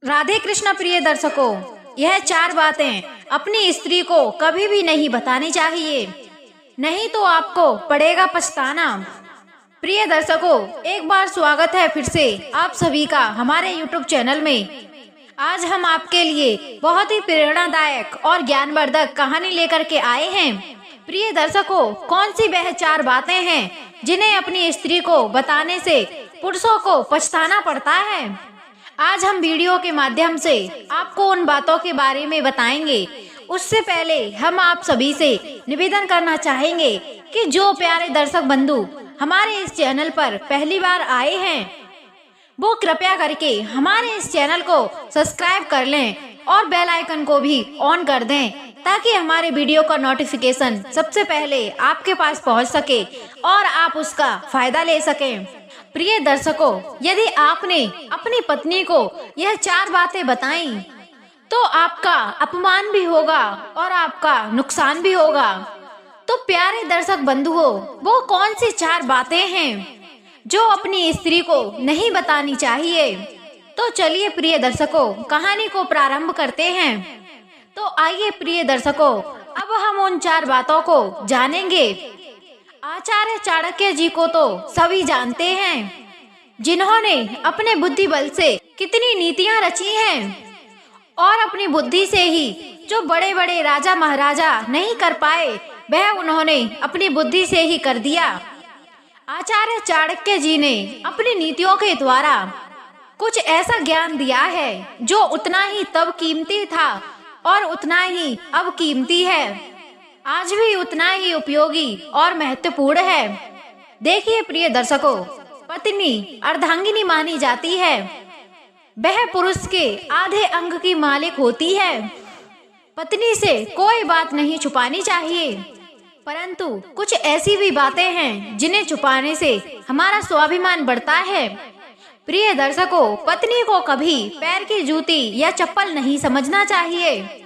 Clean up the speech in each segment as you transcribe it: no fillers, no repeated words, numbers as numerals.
राधे कृष्ण प्रिय दर्शकों, यह 4 बातें अपनी स्त्री को कभी भी नहीं बतानी चाहिए, नहीं तो आपको पड़ेगा पछताना। प्रिय दर्शकों, एक बार स्वागत है फिर से आप सभी का हमारे YouTube चैनल में। आज हम आपके लिए बहुत ही प्रेरणादायक और ज्ञानवर्धक कहानी लेकर के आए हैं। प्रिय दर्शकों, कौन सी वह 4 बातें हैं जिन्हें अपनी स्त्री को बताने से पुरुषों को पछताना पड़ता है? आज हम वीडियो के माध्यम से आपको उन बातों के बारे में बताएंगे। उससे पहले हम आप सभी से निवेदन करना चाहेंगे कि जो प्यारे दर्शक बंधु हमारे इस चैनल पर पहली बार आए हैं, वो कृपया करके हमारे इस चैनल को सब्सक्राइब कर लें और बेल आइकन को भी ऑन कर दें, ताकि हमारे वीडियो का नोटिफिकेशन सबसे पहले आपके पास पहुंच सके और आप उसका फायदा ले सकें। प्रिय दर्शकों, यदि आपने अपनी पत्नी को यह 4 बातें बताई तो आपका अपमान भी होगा और आपका नुकसान भी होगा। तो प्यारे दर्शक बंधुओं, वो कौन सी 4 बातें हैं जो अपनी स्त्री को नहीं बतानी चाहिए? तो चलिए प्रिय दर्शकों, कहानी को प्रारंभ करते हैं। तो आइए प्रिय दर्शकों, अब हम उन 4 बातों को जानेंगे। आचार्य चाणक्य जी को तो सभी जानते हैं, जिन्होंने अपने बुद्धि बल से कितनी नीतियां रची हैं और अपनी बुद्धि से ही जो बड़े बड़े राजा महाराजा नहीं कर पाए, वह उन्होंने अपनी बुद्धि से ही कर दिया। आचार्य चाणक्य जी ने अपनी नीतियों के द्वारा कुछ ऐसा ज्ञान दिया है जो उतना ही तब कीमती था और उतना ही अब कीमती है, आज भी उतना ही उपयोगी और महत्वपूर्ण है। देखिए प्रिय दर्शकों, पत्नी अर्धांगिनी मानी जाती है। वह पुरुष के आधे अंग की मालिक होती है। पत्नी से कोई बात नहीं छुपानी चाहिए, परंतु कुछ ऐसी भी बातें हैं जिन्हें छुपाने से हमारा स्वाभिमान बढ़ता है। प्रिय दर्शकों, पत्नी को कभी पैर की जूती या चप्पल नहीं समझना चाहिए।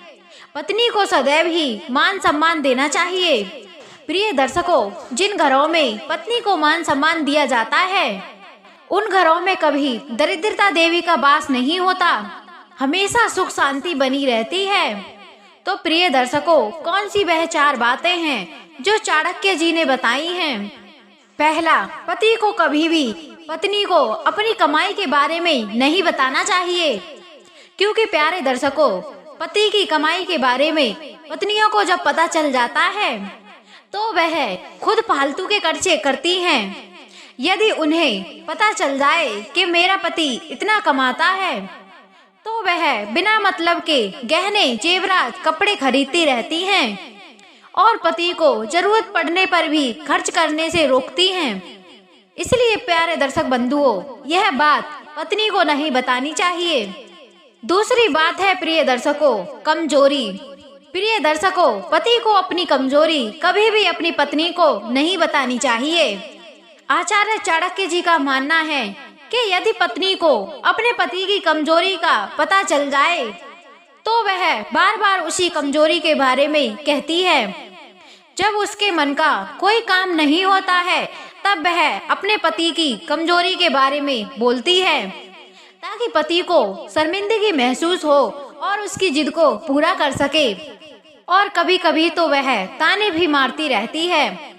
पत्नी को सदैव ही मान सम्मान देना चाहिए। प्रिय दर्शकों, जिन घरों में पत्नी को मान सम्मान दिया जाता है, उन घरों में कभी दरिद्रता देवी का वास नहीं होता, हमेशा सुख शांति बनी रहती है। तो प्रिय दर्शकों, कौन सी वह 4 बातें हैं जो चाणक्य जी ने बताई हैं? पहला, पति को कभी भी पत्नी को अपनी कमाई के बारे में नहीं बताना चाहिए, क्योंकि प्यारे दर्शकों, पति की कमाई के बारे में पत्नियों को जब पता चल जाता है तो वह खुद फालतू के खर्चे करती हैं। यदि उन्हें पता चल जाए कि मेरा पति इतना कमाता है, तो वह बिना मतलब के गहने जेवरात कपड़े खरीदती रहती हैं और पति को जरूरत पड़ने पर भी खर्च करने से रोकती हैं। इसलिए प्यारे दर्शक बंधुओं, यह बात पत्नी को नहीं बतानी चाहिए। दूसरी बात है प्रिय दर्शकों, कमजोरी। प्रिय दर्शकों, पति को अपनी कमजोरी कभी भी अपनी पत्नी को नहीं बतानी चाहिए। आचार्य चाणक्य जी का मानना है कि यदि पत्नी को अपने पति की कमजोरी का पता चल जाए तो वह बार बार उसी कमजोरी के बारे में कहती है। जब उसके मन का कोई काम नहीं होता है, तब वह अपने पति की कमजोरी के बारे में बोलती है, ताकि पति को शर्मिंदगी महसूस हो और उसकी जिद को पूरा कर सके। और कभी कभी तो वह ताने भी मारती रहती है।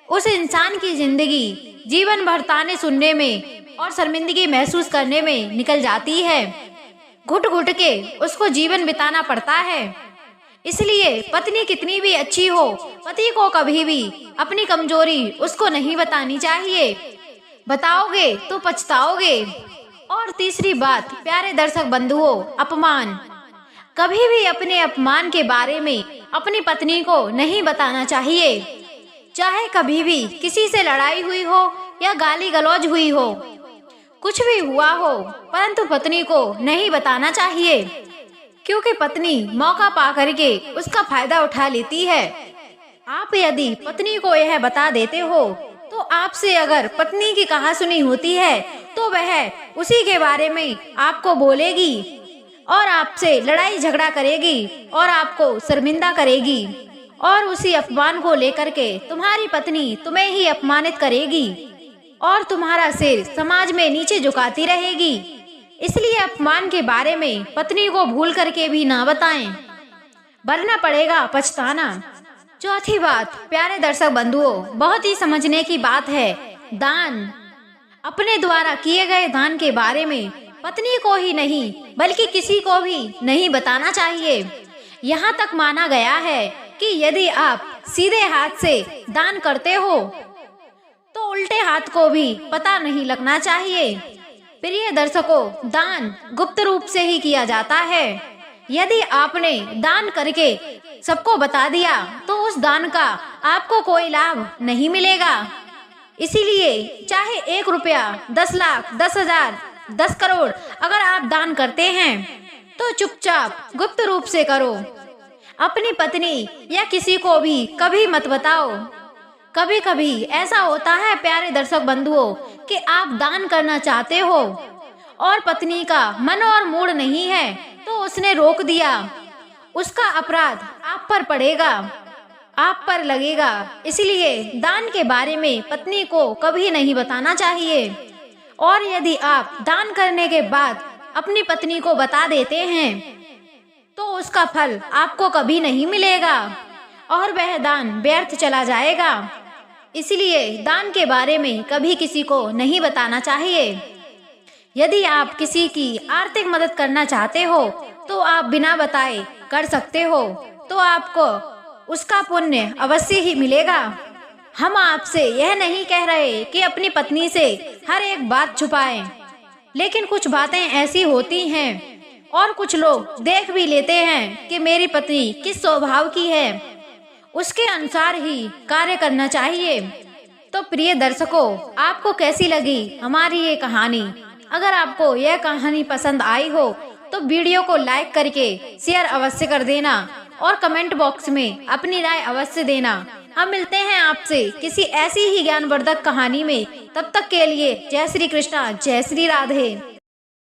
उस इंसान की जिंदगी जीवन भर ताने सुनने में और शर्मिंदगी महसूस करने में निकल जाती है। घुट घुट के उसको जीवन बिताना पड़ता है। इसलिए पत्नी कितनी भी अच्छी हो, पति को कभी भी अपनी कमजोरी उसको नहीं बतानी चाहिए। बताओगे तो पछताओगे। और तीसरी बात प्यारे दर्शक बंधुओं, अपमान। कभी भी अपने अपमान के बारे में अपनी पत्नी को नहीं बताना चाहिए। चाहे कभी भी किसी से लड़ाई हुई हो या गाली गलौज हुई हो, कुछ भी हुआ हो, परंतु पत्नी को नहीं बताना चाहिए, क्योंकि पत्नी मौका पा करके उसका फायदा उठा लेती है। आप यदि पत्नी को यह बता देते हो तो आपसे अगर पत्नी की कहासुनी होती है तो वह उसी के बारे में आपको बोलेगी और आपसे लड़ाई झगड़ा करेगी और आपको शर्मिंदा करेगी, और उसी अपमान को लेकर के तुम्हारी पत्नी तुम्हें ही अपमानित करेगी और तुम्हारा सिर समाज में नीचे झुकाती रहेगी। इसलिए अपमान के बारे में पत्नी को भूल करके भी ना बताएं, वरना पड़ेगा पछताना। चौथी बात प्यारे दर्शक बंधुओं, बहुत ही समझने की बात है। दान, अपने द्वारा किए गए दान के बारे में पत्नी को ही नहीं बल्कि किसी को भी नहीं बताना चाहिए। यहाँ तक माना गया है कि यदि आप सीधे हाथ से दान करते हो तो उल्टे हाथ को भी पता नहीं लगना चाहिए। प्रिय दर्शकों, दान गुप्त रूप से ही किया जाता है। यदि आपने दान करके सबको बता दिया तो उस दान का आपको कोई लाभ नहीं मिलेगा। इसीलिए चाहे 1 रुपया, 10 लाख, 10,000, 10 करोड़ अगर आप दान करते हैं तो चुपचाप गुप्त रूप से करो। अपनी पत्नी या किसी को भी कभी मत बताओ। कभी कभी ऐसा होता है प्यारे दर्शक बंधुओं कि आप दान करना चाहते हो और पत्नी का मन और मूड नहीं है तो उसने रोक दिया। उसका अपराध आप पर पड़ेगा, आप पर लगेगा। इसलिए दान के बारे में पत्नी को कभी नहीं बताना चाहिए। और यदि आप दान करने के बाद अपनी पत्नी को बता देते हैं तो उसका फल आपको कभी नहीं मिलेगा और वह दान व्यर्थ चला जाएगा। इसलिए दान के बारे में कभी किसी को नहीं बताना चाहिए। यदि आप किसी की आर्थिक मदद करना चाहते हो तो आप बिना बताए कर सकते हो, तो आपको उसका पुण्य अवश्य ही मिलेगा। हम आपसे यह नहीं कह रहे कि अपनी पत्नी से हर एक बात छुपाएं, लेकिन कुछ बातें ऐसी होती हैं और कुछ लोग देख भी लेते हैं कि मेरी पत्नी किस स्वभाव की है, उसके अनुसार ही कार्य करना चाहिए। तो प्रिय दर्शकों, आपको कैसी लगी हमारी ये कहानी? अगर आपको यह कहानी पसंद आई हो तो वीडियो को लाइक करके शेयर अवश्य कर देना और कमेंट बॉक्स में अपनी राय अवश्य देना। हम मिलते हैं आपसे किसी ऐसी ही ज्ञानवर्धक कहानी में। तब तक के लिए जय श्री कृष्णा, जय श्री राधे।